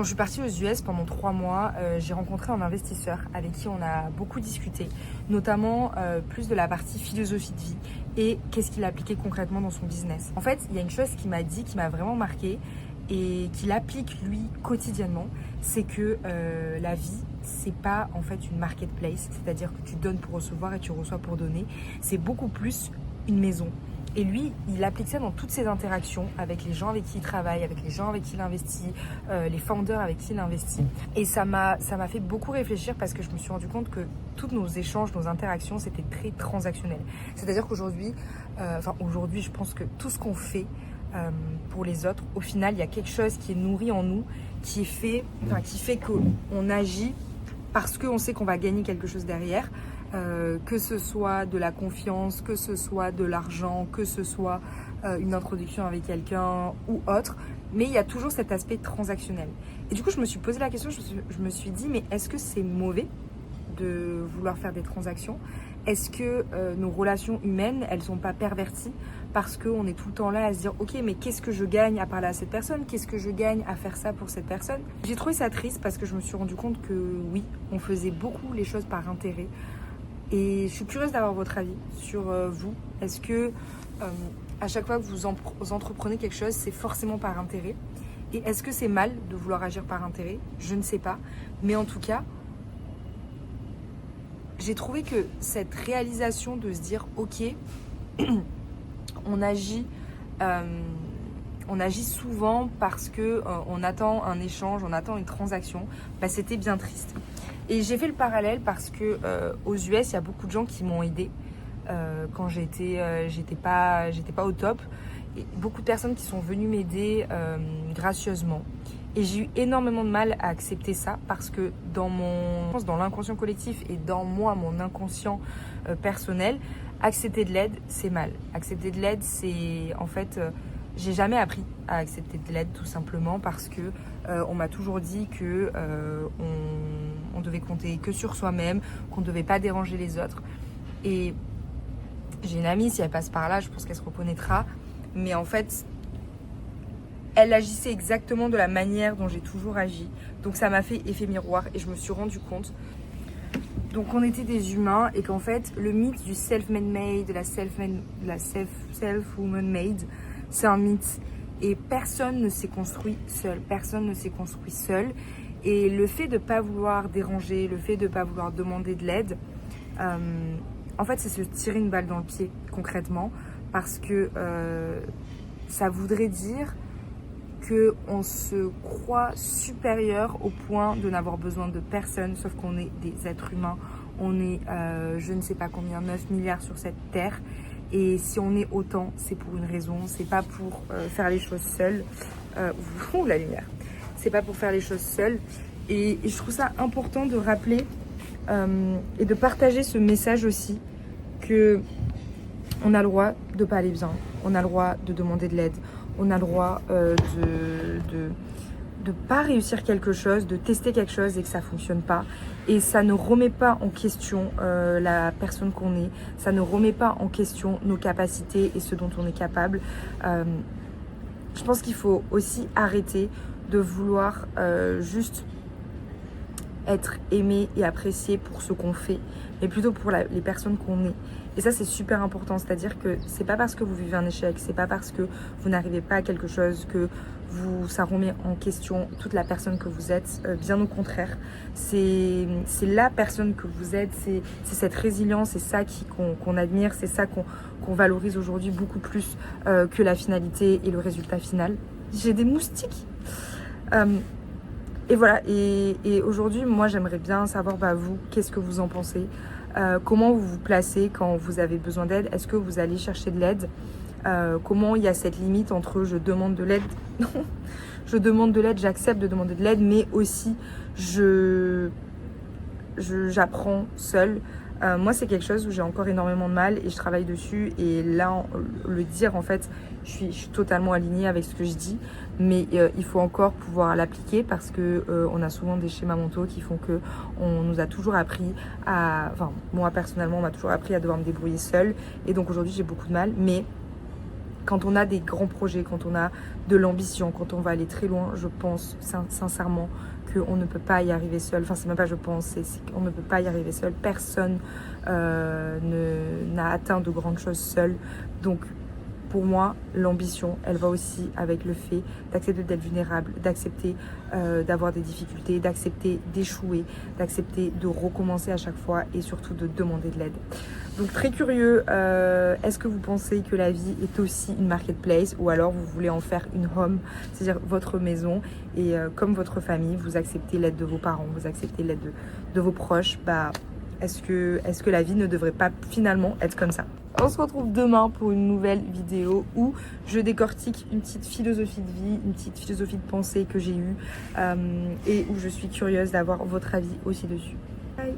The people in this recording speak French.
Quand je suis partie aux US pendant 3 mois, j'ai rencontré un investisseur avec qui on a beaucoup discuté, notamment plus de la partie philosophie de vie et qu'est-ce qu'il appliquait concrètement dans son business. En fait, il y a une chose qu'il m'a dit, qui m'a vraiment marqué et qu'il applique lui quotidiennement, c'est que la vie, c'est pas en fait une marketplace, c'est-à-dire que tu donnes pour recevoir et tu reçois pour donner. C'est beaucoup plus une maison. Et lui, il applique ça dans toutes ses interactions avec les gens avec qui il travaille, avec les gens avec qui il investit, les founders avec qui il investit. Et ça m'a fait beaucoup réfléchir parce que je me suis rendu compte que tous nos échanges, nos interactions, c'était très transactionnel. C'est-à-dire qu'aujourd'hui, aujourd'hui, je pense que tout ce qu'on fait pour les autres, au final, il y a quelque chose qui est nourri en nous, qui fait qu'on agit parce qu'on sait qu'on va gagner quelque chose derrière. Que ce soit de la confiance, que ce soit de l'argent, que ce soit une introduction avec quelqu'un ou autre, mais il y a toujours cet aspect transactionnel. Et du coup, je me suis posé la question, je me suis dit, mais est-ce que c'est mauvais de vouloir faire des transactions? Est-ce que nos relations humaines, elles sont pas perverties parce qu'on est tout le temps là à se dire, ok, mais qu'est-ce que je gagne à parler à cette personne? Qu'est-ce que je gagne à faire ça pour cette personne? J'ai trouvé ça triste parce que je me suis rendu compte que oui, on faisait beaucoup les choses par intérêt. Et je suis curieuse d'avoir votre avis sur vous. Est-ce que à chaque fois que vous entreprenez quelque chose, c'est forcément par intérêt? Et est-ce que c'est mal de vouloir agir par intérêt? Je ne sais pas. Mais en tout cas, j'ai trouvé que cette réalisation de se dire, ok, on agit souvent parce que on attend un échange, on attend une transaction, bah, c'était bien triste. Et j'ai fait le parallèle parce que aux US, il y a beaucoup de gens qui m'ont aidé quand j'étais pas au top. Et beaucoup de personnes qui sont venues m'aider gracieusement. Et j'ai eu énormément de mal à accepter ça parce que dans l'inconscient collectif et dans moi, mon inconscient personnel, accepter de l'aide, c'est mal. Accepter de l'aide, c'est en fait... j'ai jamais appris à accepter de l'aide tout simplement parce que on m'a toujours dit que on devait compter que sur soi-même, qu'on ne devait pas déranger les autres. Et j'ai une amie, si elle passe par là, je pense qu'elle se reconnaîtra. Mais en fait, elle agissait exactement de la manière dont j'ai toujours agi. Donc ça m'a fait effet miroir et je me suis rendu compte. Donc on était des humains et qu'en fait, le mythe du self-made made, de la self-woman made, c'est un mythe. Et personne ne s'est construit seul. Personne ne s'est construit seul. Et le fait de ne pas vouloir déranger, le fait de ne pas vouloir demander de l'aide, en fait, c'est se tirer une balle dans le pied, concrètement. Parce que ça voudrait dire qu'on se croit supérieur au point de n'avoir besoin de personne, sauf qu'on est des êtres humains. On est, je ne sais pas combien, 9 milliards sur cette terre. Et si on est autant, c'est pour une raison. C'est pas pour faire les choses seules. Ouh, la lumière. C'est pas pour faire les choses seules. Et je trouve ça important de rappeler et de partager ce message aussi que on a le droit de pas aller bien. On a le droit de demander de l'aide. On a le droit de pas réussir quelque chose, de tester quelque chose et que ça fonctionne pas. Et ça ne remet pas en question la personne qu'on est. Ça ne remet pas en question nos capacités et ce dont on est capable. Je pense qu'il faut aussi arrêter de vouloir juste être aimé et apprécié pour ce qu'on fait, mais plutôt pour les personnes qu'on est. Et ça, c'est super important. C'est-à-dire que c'est pas parce que vous vivez un échec, c'est pas parce que vous n'arrivez pas à quelque chose que ça remet en question toute la personne que vous êtes. Bien au contraire, c'est la personne que vous êtes, c'est cette résilience, c'est ça qu'on admire, c'est ça qu'on valorise aujourd'hui beaucoup plus que la finalité et le résultat final. J'ai des moustiques. Et voilà, et aujourd'hui, moi, j'aimerais bien savoir, vous, qu'est-ce que vous en pensez? Comment vous vous placez quand vous avez besoin d'aide? Est-ce que vous allez chercher de l'aide? Comment il y a cette limite entre je demande de l'aide, je demande de l'aide, j'accepte de demander de l'aide, mais aussi j'apprends seule. Moi, c'est quelque chose où j'ai encore énormément de mal et je travaille dessus. Et là, le dire, en fait, je suis totalement alignée avec ce que je dis. Mais il faut encore pouvoir l'appliquer parce que on a souvent des schémas mentaux qui font que on nous a toujours appris à... Enfin, moi, personnellement, on m'a toujours appris à devoir me débrouiller seule. Et donc, aujourd'hui, j'ai beaucoup de mal. Mais quand on a des grands projets, quand on a de l'ambition, quand on va aller très loin, je pense sincèrement qu'on ne peut pas y arriver seul. Enfin, c'est même pas je pense, c'est qu'on ne peut pas y arriver seul. Personne n'a atteint de grandes choses seul. Donc, pour moi, l'ambition, elle va aussi avec le fait d'accepter d'être vulnérable, d'accepter d'avoir des difficultés, d'accepter d'échouer, d'accepter de recommencer à chaque fois et surtout de demander de l'aide. Donc très curieux, est-ce que vous pensez que la vie est aussi une marketplace ou alors vous voulez en faire une home, c'est-à-dire votre maison et comme votre famille, vous acceptez l'aide de vos parents, vous acceptez l'aide de vos proches, est-ce que la vie ne devrait pas finalement être comme ça? On se retrouve demain pour une nouvelle vidéo où je décortique une petite philosophie de vie, une petite philosophie de pensée que j'ai eue et où je suis curieuse d'avoir votre avis aussi dessus. Bye!